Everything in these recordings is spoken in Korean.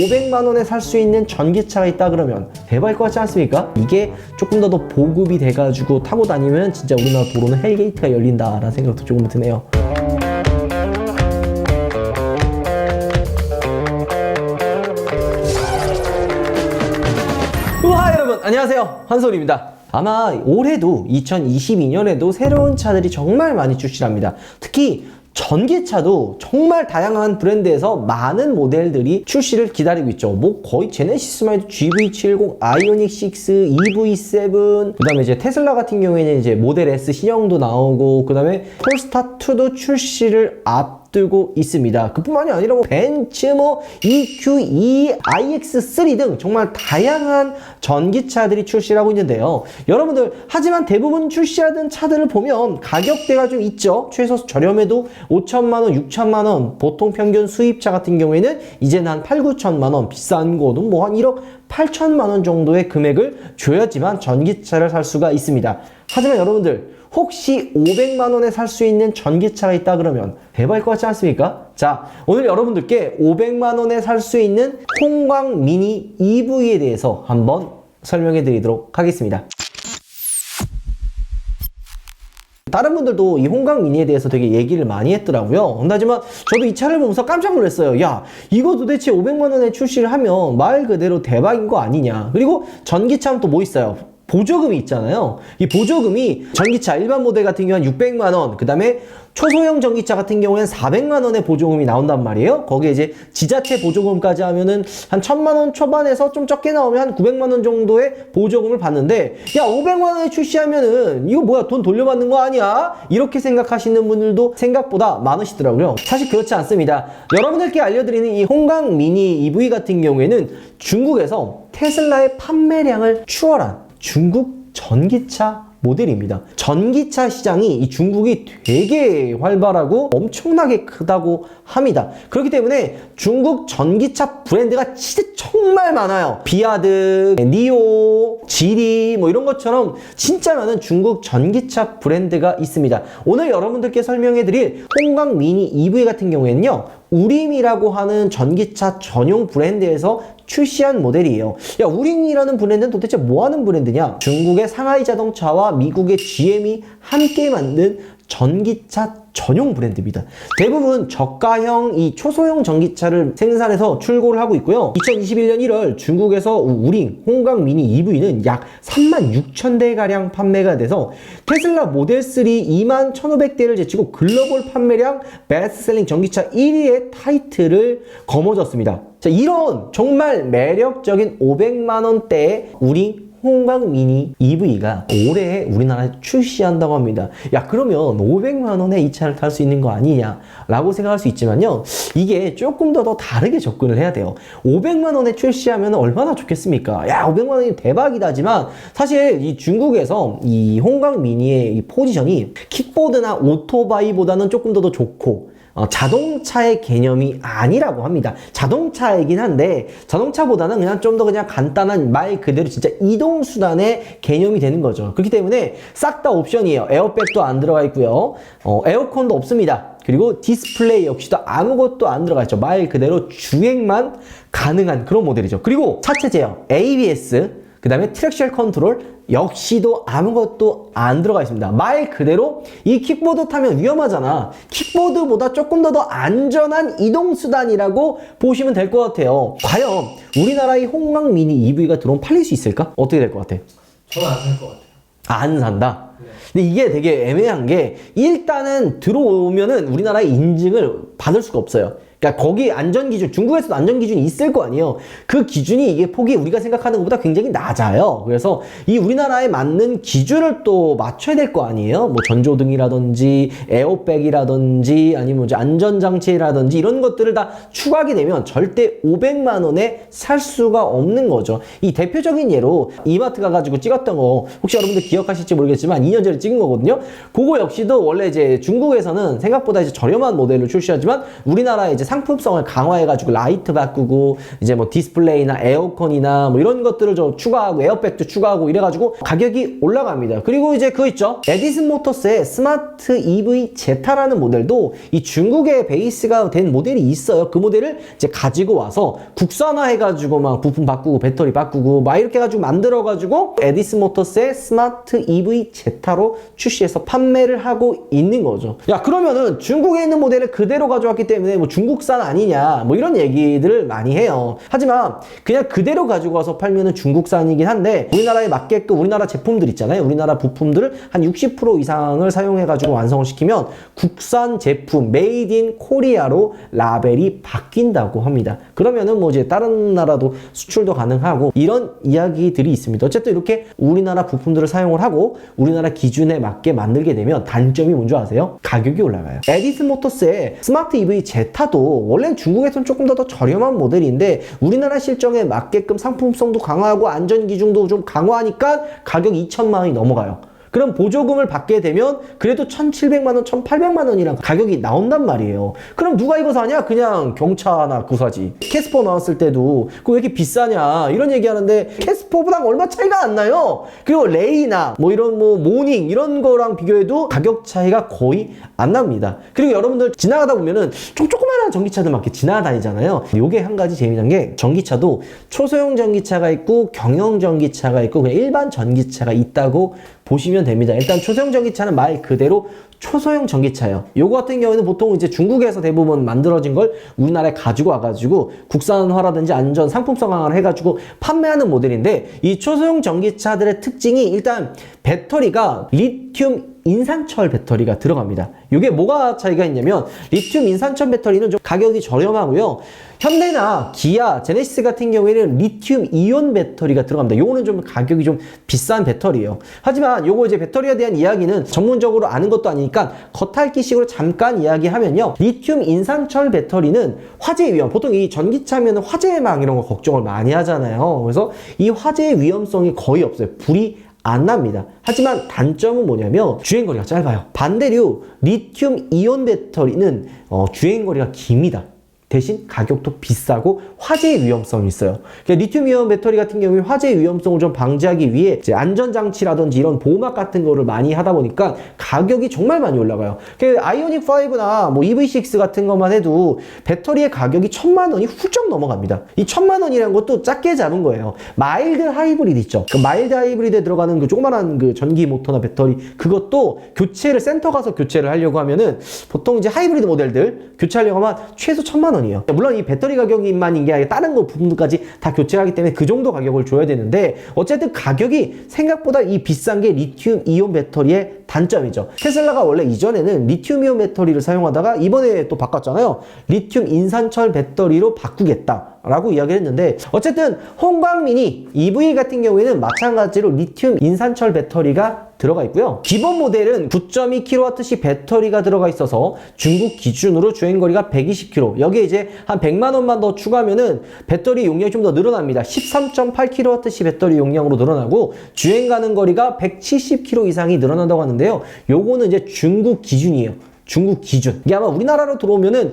500만 원에 살 수 있는 전기차가 있다 그러면 대박일 것 같지 않습니까? 이게 조금 더 보급이 돼가지고 타고 다니면 진짜 우리나라 도로는 헬게이트가 열린다라는 생각도 조금 드네요. 우하 여러분 안녕하세요, 한솔입니다. 아마 올해도 2022년에도 새로운 차들이 정말 많이 출시합니다. 특히 전기차도 정말 다양한 브랜드에서 많은 모델들이 출시를 기다리고 있죠. 뭐 거의 제네시스만 해도 GV70, 아이오닉 6, EV7, 그 다음에 이제 테슬라 같은 경우에는 이제 모델 S 신형도 나오고, 그 다음에 폴스타2도 출시를 앞두고 있습니다. 그뿐만이 아니라 뭐 벤츠, 뭐 EQE, iX3 등 정말 다양한 전기차들이 출시를 하고 있는데요. 여러분들 하지만 대부분 출시하던 차들을 보면 가격대가 좀 있죠. 최소 저렴해도 5천만 원, 6천만 원, 보통 평균 수입차 같은 경우에는 이제는 한 8, 9천만 원, 비싼 거는 뭐 한 1억 8천만 원 정도의 금액을 줘야지만 전기차를 살 수가 있습니다. 하지만 여러분들 혹시 500만 원에 살 수 있는 전기차가 있다 그러면 대박일 것 같지 않습니까? 자, 오늘 여러분들께 500만 원에 살 수 있는 홍광 미니 EV에 대해서 한번 설명해 드리도록 하겠습니다. 다른 분들도 이 홍광 미니에 대해서 되게 얘기를 많이 했더라고요. 하지만 저도 이 차를 보면서 깜짝 놀랐어요. 야, 이거 도대체 500만 원에 출시를 하면 말 그대로 대박인 거 아니냐. 그리고 전기차는 또 뭐 있어요? 보조금이 있잖아요. 이 보조금이 전기차 일반 모델 같은 경우는 600만 원, 그 다음에 초소형 전기차 같은 경우에는 400만 원의 보조금이 나온단 말이에요. 거기에 이제 지자체 보조금까지 하면은 한 1000만 원 초반에서 좀 적게 나오면 한 900만 원 정도의 보조금을 받는데, 야 500만 원에 출시하면은 이거 뭐야, 돈 돌려받는 거 아니야? 이렇게 생각하시는 분들도 생각보다 많으시더라고요. 사실 그렇지 않습니다. 여러분들께 알려드리는 이 홍광 미니 EV 같은 경우에는 중국에서 테슬라의 판매량을 추월한 중국 전기차 모델입니다. 전기차 시장이 이 중국이 되게 활발하고 엄청나게 크다고 합니다. 그렇기 때문에 중국 전기차 브랜드가 진짜 정말 많아요. 비아드, 니오, 지리 뭐 이런 것처럼 진짜 많은 중국 전기차 브랜드가 있습니다. 오늘 여러분들께 설명해드릴 홍광 미니 EV 같은 경우에는요, 우림이라고 하는 전기차 전용 브랜드에서 출시한 모델이에요. 야, 우림이라는 브랜드는 도대체 뭐 하는 브랜드냐? 중국의 상하이 자동차와 미국의 GM이 함께 만든 전기차 전용 브랜드입니다. 대부분 저가형 이 초소형 전기차를 생산해서 출고를 하고 있고요. 2021년 1월 중국에서 우림 홍광 미니 EV는 약 36,000대가량 판매가 돼서 테슬라 모델 3 21,500대를 제치고 글로벌 판매량 베스트셀링 전기차 1위의 타이틀을 거머쥐었습니다. 자, 이런 정말 매력적인 500만 원대의 우림 홍광 미니 EV가 올해 우리나라에 출시한다고 합니다. 야, 그러면 500만 원에 이 차를 탈 수 있는 거 아니냐 라고 생각할 수 있지만요, 이게 조금 더 다르게 접근을 해야 돼요. 500만 원에 출시하면 얼마나 좋겠습니까? 야, 500만 원이 대박이다지만 사실 이 중국에서 이 홍광 미니의 이 포지션이 킥보드나 오토바이보다는 조금 더 좋고, 자동차의 개념이 아니라고 합니다. 자동차이긴 한데 자동차보다는 그냥 좀 더 그냥 간단한 말 그대로 진짜 이동수단의 개념이 되는 거죠. 그렇기 때문에 싹 다 옵션이에요. 에어백도 안 들어가 있고요. 에어컨도 없습니다. 그리고 디스플레이 역시도 아무것도 안 들어가 있죠. 말 그대로 주행만 가능한 그런 모델이죠. 그리고 차체 제어, ABS, 그 다음에 트랙션 컨트롤 역시도 아무것도 안 들어가 있습니다. 말 그대로 이 킥보드 타면 위험하잖아. 킥보드보다 조금 더 안전한 이동수단이라고 보시면 될 것 같아요. 과연 우리나라의 홍광 미니 EV가 들어오면 팔릴 수 있을까? 어떻게 될 것 같아? 저는 안 살 것 같아요. 안 산다? 네. 근데 이게 되게 애매한 게, 일단은 들어오면은 우리나라의 인증을 받을 수가 없어요. 그러니까 거기 안전기준, 중국에서도 안전기준이 있을 거 아니에요. 그 기준이 이게 폭이 우리가 생각하는 것보다 굉장히 낮아요. 그래서 이 우리나라에 맞는 기준을 또 맞춰야 될 거 아니에요. 뭐 전조등이라든지 에어백이라든지 아니면 이제 안전장치라든지 이런 것들을 다 추가하게 되면 절대 500만 원에 살 수가 없는 거죠. 이 대표적인 예로 이마트 가가지고 찍었던 거 혹시 여러분들 기억하실지 모르겠지만 2년 전에 찍은 거거든요. 그거 역시도 원래 이제 중국에서는 생각보다 이제 저렴한 모델을 출시하지만 우리나라에 이제 상품성을 강화해가지고 라이트 바꾸고 이제 뭐 디스플레이나 에어컨이나 뭐 이런 것들을 좀 추가하고 에어백도 추가하고 이래가지고 가격이 올라갑니다. 그리고 이제 그거 있죠. 에디슨 모터스의 스마트 EV 제타라는 모델도 이 중국에 베이스가 된 모델이 있어요. 그 모델을 이제 가지고 와서 국산화해가지고 막 부품 바꾸고 배터리 바꾸고 막 이렇게 해가지고 만들어가지고 에디슨 모터스의 스마트 EV 제타로 출시해서 판매를 하고 있는 거죠. 야, 그러면은 중국에 있는 모델을 그대로 가져왔기 때문에 뭐 중국산 아니냐 뭐 이런 얘기들을 많이 해요. 하지만 그냥 그대로 가지고 와서 팔면은 중국산이긴 한데 우리나라에 맞게끔 우리나라 제품들 있잖아요. 우리나라 부품들을 한 60% 이상을 사용해가지고 완성을 시키면 국산 제품 메이드 인 코리아로 라벨이 바뀐다고 합니다. 그러면은 뭐 이제 다른 나라도 수출도 가능하고 이런 이야기들이 있습니다. 어쨌든 이렇게 우리나라 부품들을 사용을 하고 우리나라 기준에 맞게 만들게 되면 단점이 뭔지 아세요? 가격이 올라가요. 에디슨 모터스의 스마트 EV 제타도 원래는 중국에서는 조금 더 저렴한 모델인데 우리나라 실정에 맞게끔 상품성도 강화하고 안전 기준도 좀 강화하니까 가격이 2천만 원이 넘어가요. 그럼 보조금을 받게 되면 그래도 1,700만 원, 1,800만 원이랑 가격이 나온단 말이에요. 그럼 누가 이거 사냐? 그냥 경차나 그거 사지. 캐스퍼 나왔을 때도 그거 왜 이렇게 비싸냐 이런 얘기하는데 캐스퍼보다 얼마 차이가 안 나요. 그리고 레이나 뭐 이런 뭐 모닝 이런 거랑 비교해도 가격 차이가 거의 안 납니다. 그리고 여러분들 지나가다 보면은 조그마한 전기차들 막 이렇게 지나다니잖아요. 요게 한 가지 재미난 게 전기차도 초소형 전기차가 있고 경영 전기차가 있고 그냥 일반 전기차가 있다고 보시면 됩니다. 일단 초소형 전기차는 말 그대로 초소형 전기차예요. 요거 같은 경우에는 보통 이제 중국에서 대부분 만들어진 걸 우리나라에 가지고 와가지고 국산화라든지 안전 상품성 강화를 해가지고 판매하는 모델인데 이 초소형 전기차들의 특징이 일단 배터리가 리튬 인산철 배터리가 들어갑니다. 이게 뭐가 차이가 있냐면 리튬 인산철 배터리는 좀 가격이 저렴하고요. 현대나 기아, 제네시스 같은 경우에는 리튬 이온 배터리가 들어갑니다. 요거는 좀 가격이 좀 비싼 배터리예요. 하지만 요거 이제 배터리에 대한 이야기는 전문적으로 아는 것도 아니니까 겉핥기식으로 잠깐 이야기하면요. 리튬 인산철 배터리는 화재 위험, 보통 이 전기차면 화재망 이런 거 걱정을 많이 하잖아요. 그래서 이 화재의 위험성이 거의 없어요. 불이 안 납니다. 하지만 단점은 뭐냐면 주행거리가 짧아요. 반대로 리튬 이온 배터리는 주행거리가 깁니다. 대신 가격도 비싸고 화재의 위험성이 있어요. 그러니까 리튬 이온 배터리 같은 경우에 화재의 위험성을 좀 방지하기 위해 이제 안전장치라든지 이런 보호막 같은 거를 많이 하다 보니까 가격이 정말 많이 올라가요. 그러니까 아이오닉 5나 뭐 EV6 같은 것만 해도 배터리의 가격이 1,000만 원이 훌쩍 넘어갑니다. 이 1,000만 원이라는 것도 작게 잡은 거예요. 마일드 하이브리드 있죠. 그 마일드 하이브리드에 들어가는 그 조그만한 그 전기 모터나 배터리 그것도 교체를 센터 가서 교체를 하려고 하면은 보통 이제 하이브리드 모델들 교체하려고 하면 최소 1,000만 원 이에요. 물론 이 배터리 가격만인 게 아니라 다른 거 부분까지 다 교체하기 때문에 그 정도 가격을 줘야 되는데 어쨌든 가격이 생각보다 이 비싼 게 리튬 이온 배터리의 단점이죠. 테슬라가 원래 이전에는 리튬 이온 배터리를 사용하다가 이번에 또 바꿨잖아요. 리튬 인산철 배터리로 바꾸겠다 라고 이야기를 했는데 어쨌든 홍광미니 EV 같은 경우에는 마찬가지로 리튬 인산철 배터리가 들어가 있고요. 기본 모델은 9.2kWh 배터리가 들어가 있어서 중국 기준으로 주행거리가 120km. 여기에 이제 한 100만 원만 더 추가하면은 배터리 용량이 좀 더 늘어납니다. 13.8kWh 배터리 용량으로 늘어나고 주행 가는 거리가 170km 이상이 늘어난다고 하는데요. 요거는 이제 중국 기준이에요. 중국 기준. 이게 아마 우리나라로 들어오면은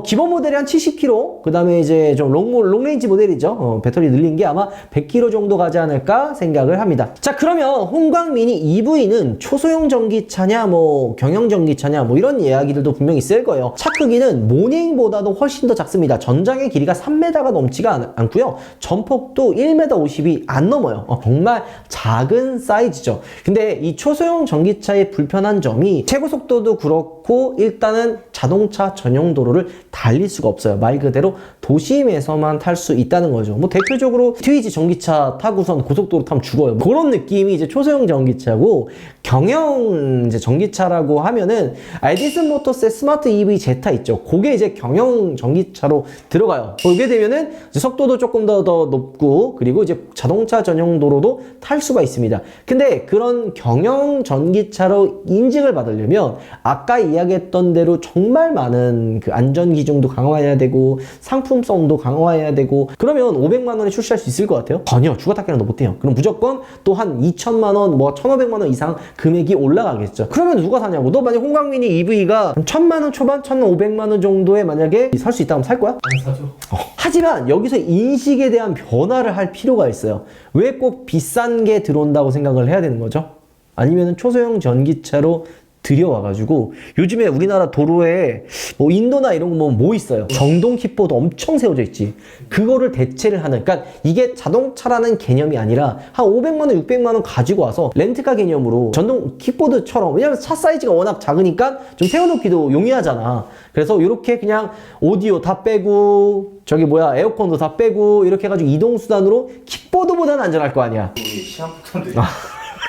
기본 모델이 한 70km, 그 다음에 이제 좀 롱레인지 모델이죠. 배터리 늘린 게 아마 100km 정도 가지 않을까 생각을 합니다. 자, 그러면 홍광미니 EV는 초소형 전기차냐 뭐 경영 전기차냐 뭐 이런 이야기들도 분명히 있을 거예요. 차 크기는 모닝보다도 훨씬 더 작습니다. 전장의 길이가 3m가 넘지가 않고요. 전폭도 1m 50이 안 넘어요. 정말 작은 사이즈죠. 근데 이 초소형 전기차의 불편한 점이 최고 속도도 그렇고 일단은 자동차 전용 도로를 달릴 수가 없어요. 말 그대로 도심에서만 탈 수 있다는 거죠. 뭐 대표적으로 트위지 전기차 타고선 고속도로 타면 죽어요. 그런 느낌이 이제 초소형 전기차고 경영 이제 전기차라고 하면은 에디슨 모터스의 스마트 EV 제타 있죠. 그게 이제 경영 전기차로 들어가요. 그게 되면은 이제 속도도 조금 더 높고 그리고 이제 자동차 전용 도로도 탈 수가 있습니다. 근데 그런 경영 전기차로 인증을 받으려면 아까 이야기했던 대로 정말 많은 그 안전 기준도 강화해야 되고 상품성도 강화해야 되고 그러면 500만 원에 출시할 수 있을 것 같아요? 전혀 주가탑계는 못 돼요. 그럼 무조건 또 한 2천만 원, 뭐 1,500만 원 이상 금액이 올라가겠죠. 그러면 누가 사냐고. 너 만약 홍강미니 EV가 1,000만 원 초반, 1,500만 원 정도에 만약에 살 수 있다면 살 거야? 안 사죠. 하지만 여기서 인식에 대한 변화를 할 필요가 있어요. 왜 꼭 비싼 게 들어온다고 생각을 해야 되는 거죠? 아니면 초소형 전기차로 들여와가지고 요즘에 우리나라 도로에 뭐 인도나 이런 거 뭐 있어요. 정동 킥보드 엄청 세워져 있지. 그거를 대체를 하는, 그러니까 이게 자동차라는 개념이 아니라 한 500만 원, 600만 원 가지고 와서 렌트카 개념으로 전동 킥보드처럼, 왜냐면 차 사이즈가 워낙 작으니까 좀 세워놓기도 용이하잖아. 그래서 이렇게 그냥 오디오 다 빼고 저기 뭐야 에어컨도 다 빼고 이렇게 해가지고 이동수단으로 킥보드보다는 안전할 거 아니야. 우리 시한폭탄들이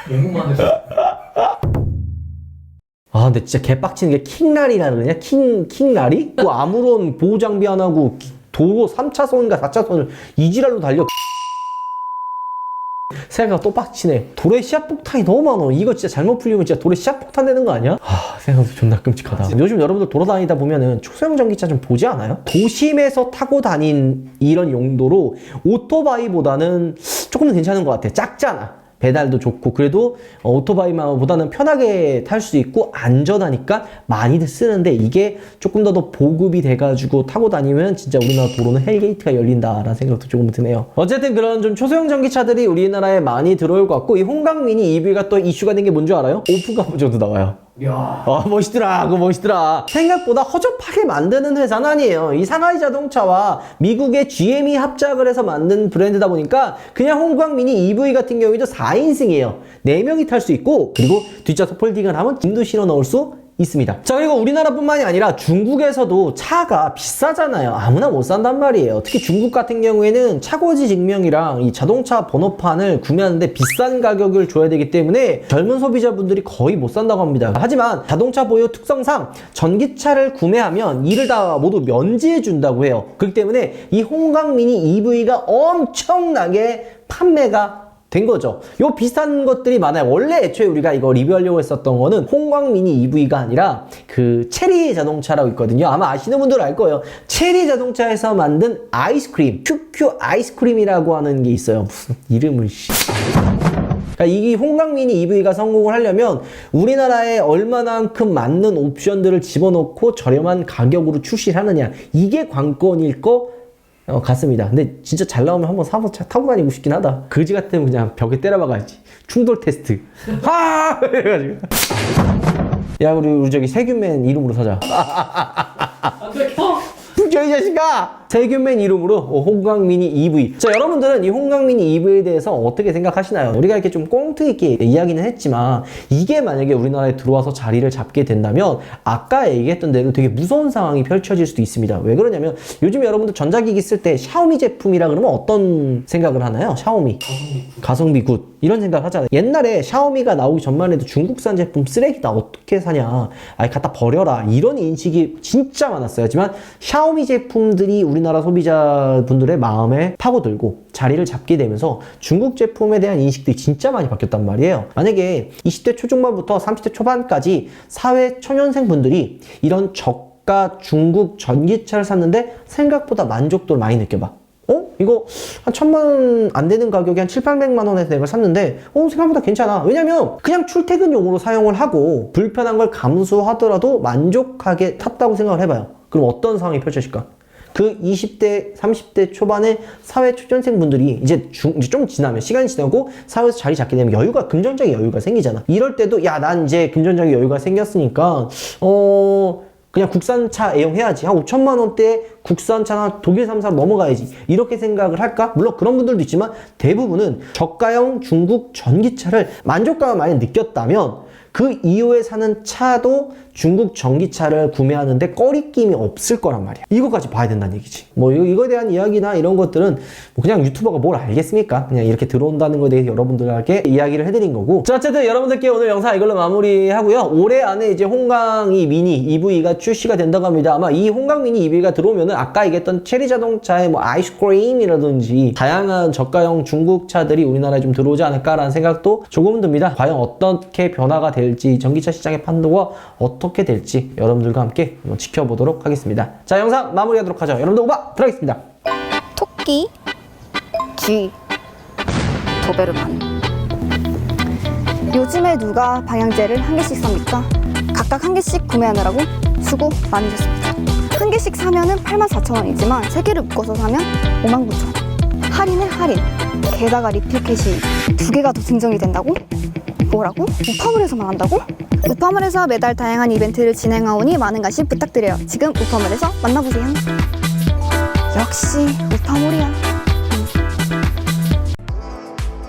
영국만 해서. 아, 근데 진짜 개빡치는 게 킹라리라 그러냐? 킹라리? 그 아무런 보호 장비 안 하고 도로 3차선인가 4차선을 이지랄로 달려. 생각보다 또 빡치네. 도로에 시야폭탄이 너무 많아. 이거 진짜 잘못 풀리면 진짜 도로에 시야폭탄 되는 거 아니야? 생각보다 존나 끔찍하다. 요즘 여러분들 돌아다니다 보면은 초소형 전기차 좀 보지 않아요? 도심에서 타고 다닌 이런 용도로 오토바이보다는 조금 더 괜찮은 것 같아. 작잖아. 배달도 좋고 그래도 오토바이보다는 편하게 탈 수 있고 안전하니까 많이들 쓰는데, 이게 조금 더 보급이 돼가지고 타고 다니면 진짜 우리나라 도로는 헬게이트가 열린다라는 생각도 조금 드네요. 어쨌든 그런 좀 초소형 전기차들이 우리나라에 많이 들어올 것 같고, 이 홍강미니 EV가 또 이슈가 된 게 뭔 줄 알아요? 오픈카 버전도 나와요. 이야. 멋있더라. 그거 멋있더라. 생각보다 허접하게 만드는 회사는 아니에요. 이 상하이 자동차와 미국의 GM이 합작을 해서 만든 브랜드다 보니까 그냥 홍광미니 EV 같은 경우에도 4인승이에요. 4명이 탈 수 있고, 그리고 뒷좌석 폴딩을 하면 짐도 실어 넣을 수 있습니다. 자, 그리고 우리나라뿐만이 아니라 중국에서도 차가 비싸잖아요. 아무나 못 산단 말이에요. 특히 중국 같은 경우에는 차고지 증명이랑 이 자동차 번호판을 구매하는데 비싼 가격을 줘야 되기 때문에 젊은 소비자분들이 거의 못 산다고 합니다. 하지만 자동차 보유 특성상 전기차를 구매하면 이를 다 모두 면제해 준다고 해요. 그렇기 때문에 이 홍강미니 EV가 엄청나게 판매가 된 거죠. 요 비슷한 것들이 많아요. 원래 애초에 우리가 이거 리뷰하려고 했었던 거는 홍광미니 EV가 아니라 그 체리 자동차라고 있거든요. 아마 아시는 분들은 알 거예요. 체리 자동차에서 만든 아이스크림, 큐큐 아이스크림이라고 하는 게 있어요. 무슨 이름을 그러니까 이 홍강미니 EV가 성공을 하려면 우리나라에 얼마만큼 맞는 옵션들을 집어넣고 저렴한 가격으로 출시를 하느냐, 이게 관건일 거 같습니다. 근데 진짜 잘 나오면 한번 사서 타고 다니고 싶긴 하다. 거지 같으면 그냥 벽에 때려박아야지. 충돌 테스트. 하! 이래가지고. 야, 우리 저기 세균맨 이름으로 사자. 안 돼, 형! 부져 이 자식아! 세균맨 이름으로 홍강미니 EV. 자, 여러분들은 이 홍강미니 EV에 대해서 어떻게 생각하시나요? 우리가 이렇게 좀 꽁트 있게 이야기는 했지만, 이게 만약에 우리나라에 들어와서 자리를 잡게 된다면 아까 얘기했던 대로 되게 무서운 상황이 펼쳐질 수도 있습니다. 왜 그러냐면 요즘 여러분들 전자기기 쓸 때 샤오미 제품이라 그러면 어떤 생각을 하나요? 샤오미 가성비 굿 이런 생각을 하잖아요. 옛날에 샤오미가 나오기 전만 해도 중국산 제품 쓰레기다, 어떻게 사냐, 아니 갖다 버려라, 이런 인식이 진짜 많았어요. 하지만 샤오미 제품들이 우리나라 소비자분들의 마음에 파고들고 자리를 잡게 되면서 중국 제품에 대한 인식들이 진짜 많이 바뀌었단 말이에요. 만약에 20대 초중반부터 30대 초반까지 사회 초년생 분들이 이런 저가 중국 전기차를 샀는데 생각보다 만족도를 많이 느껴봐. 이거 한 1,000만 원 안 되는 가격에 한 700~800만 원에서 내가 샀는데 생각보다 괜찮아. 왜냐면 그냥 출퇴근용으로 사용을 하고 불편한 걸 감수하더라도 만족하게 탔다고 생각을 해봐요. 그럼 어떤 상황이 펼쳐질까? 그 20대, 30대 초반의 사회 초년생 분들이 이제 좀 지나면, 시간이 지나고 사회에서 자리 잡게 되면 금전적인 여유가 생기잖아. 이럴 때도 야, 난 이제 금전적인 여유가 생겼으니까 그냥 국산차 애용해야지. 한 5천만 원대 국산차나 독일 3사 넘어가야지. 이렇게 생각을 할까? 물론 그런 분들도 있지만 대부분은 저가형 중국 전기차를 만족감을 많이 느꼈다면 그 이후에 사는 차도 중국 전기차를 구매하는데 꺼리낌이 없을 거란 말이야. 이거까지 봐야 된다는 얘기지. 이거에 대한 이야기나 이런 것들은 그냥 유튜버가 뭘 알겠습니까? 그냥 이렇게 들어온다는 거에 대해서 여러분들에게 이야기를 해드린 거고. 자, 어쨌든 여러분들께 오늘 영상 이걸로 마무리하고요. 올해 안에 이제 홍강이 미니 EV가 출시가 된다고 합니다. 아마 이 홍강 미니 EV가 들어오면은 아까 얘기했던 체리 자동차의 아이스크림이라든지 다양한 저가형 중국 차들이 우리나라에 좀 들어오지 않을까라는 생각도 조금 듭니다. 과연 어떻게 변화가 될지 될지, 전기차 시장의 판도가 어떻게 될지 여러분들과 함께 한번 지켜보도록 하겠습니다. 자, 영상 마무리하도록 하죠. 여러분들 오바 들어가겠습니다. 토끼, 쥐, 도베르만. 요즘에 누가 방향제를 한 개씩 삽니까? 각각 한 개씩 구매하느라고 수고 많으셨습니다. 한 개씩 사면은 84,000원이지만 세 개를 묶어서 사면 59,000원. 할인에 할인. 게다가 리필 캐시 두 개가 더 증정이 된다고? 뭐라고? 우파물에서만 한다고? 우파물에서 매달 다양한 이벤트를 진행하오니 많은 관심 부탁드려요. 지금 우파물에서 만나보세요. 역시 우파물이야.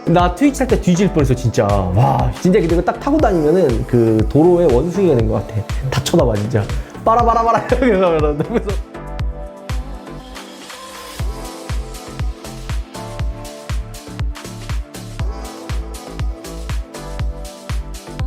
나 트위치 할 때 뒤질 뻔했어 진짜. 와 진짜 이거 딱 타고 다니면은 그 도로에 원숭이가 된 것 같아. 다 쳐다봐 진짜. 빠라바라바라 이러면서